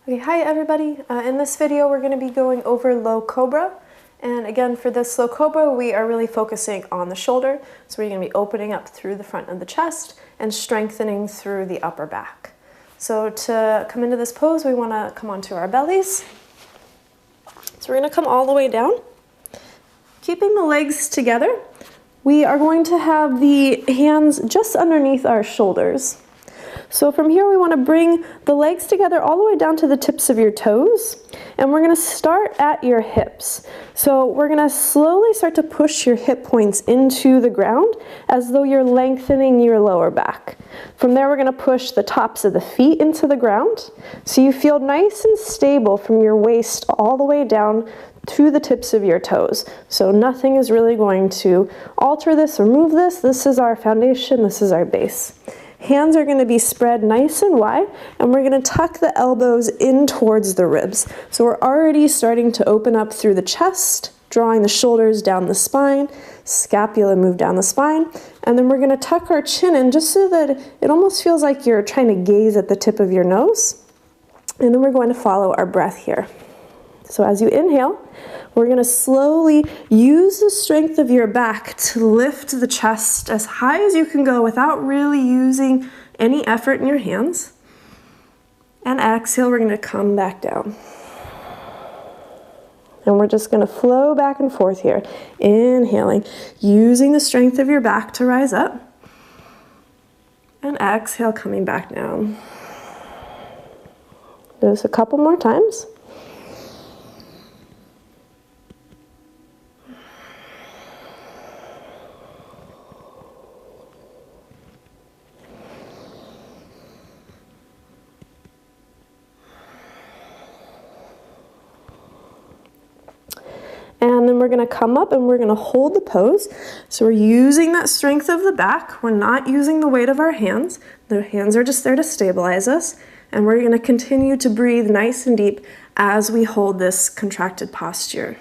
Okay, hi everybody. In this video we're going to be going over low cobra. And again, for this low cobra, we are really focusing on the shoulder. So we're going to be opening up through the front of the chest and strengthening through the upper back. So to come into this pose, we want to come onto our bellies. So we're going to come all the way down. Keeping the legs together, we are going to have the hands just underneath our shoulders. So from here we want to bring the legs together all the way down to the tips of your toes, and we're going to start at your hips. So we're going to slowly start to push your hip points into the ground as though you're lengthening your lower back. From there we're going to push the tops of the feet into the ground so you feel nice and stable from your waist all the way down to the tips of your toes. So nothing is really going to alter this or move this. This is our foundation, this is our base. Hands are going to be spread nice and wide, and we're going to tuck the elbows in towards the ribs. So we're already starting to open up through the chest, drawing the shoulders down the spine, scapula move down the spine, and then we're going to tuck our chin in just so that it almost feels like you're trying to gaze at the tip of your nose. And then we're going to follow our breath here. So as you inhale, we're going to slowly use the strength of your back to lift the chest as high as you can go without really using any effort in your hands. And exhale, we're going to come back down. And we're just going to flow back and forth here. Inhaling, using the strength of your back to rise up. And exhale, coming back down. Do this a couple more times. And then we're going to come up and we're going to hold the pose. So we're using that strength of the back. We're not using the weight of our hands. The hands are just there to stabilize us. And we're going to continue to breathe nice and deep as we hold this contracted posture.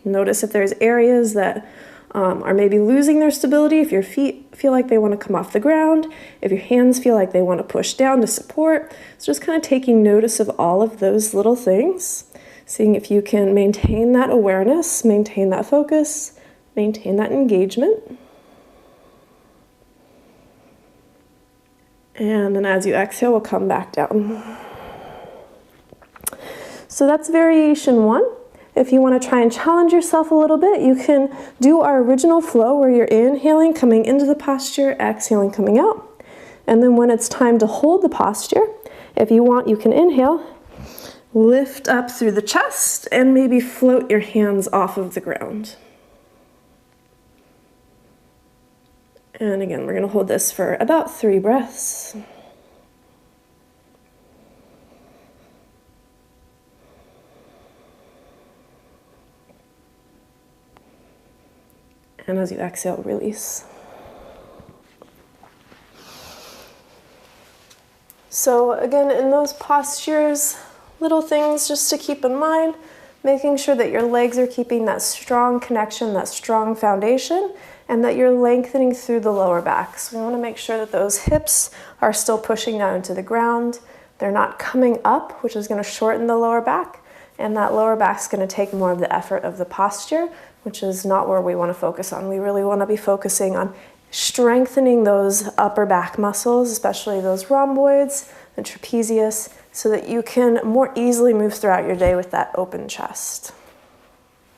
Notice if there's areas that are maybe losing their stability, if your feet feel like they want to come off the ground, if your hands feel like they want to push down to support. So just kind of taking notice of all of those little things, seeing if you can maintain that awareness, maintain that focus, maintain that engagement. And then as you exhale, we'll come back down. So that's variation 1. If you want to try and challenge yourself a little bit, you can do our original flow where you're inhaling, coming into the posture, exhaling, coming out. And then when it's time to hold the posture, if you want, you can inhale, lift up through the chest, and maybe float your hands off of the ground. And again, we're going to hold this for about 3 breaths. And as you exhale, release. So again, in those postures, little things just to keep in mind, making sure that your legs are keeping that strong connection, that strong foundation, and that you're lengthening through the lower back. So we want to make sure that those hips are still pushing down into the ground. They're not coming up, which is going to shorten the lower back, and that lower back's going to take more of the effort of the posture, which is not where we want to focus on. We really want to be focusing on strengthening those upper back muscles, especially those rhomboids, the trapezius, so that you can more easily move throughout your day with that open chest.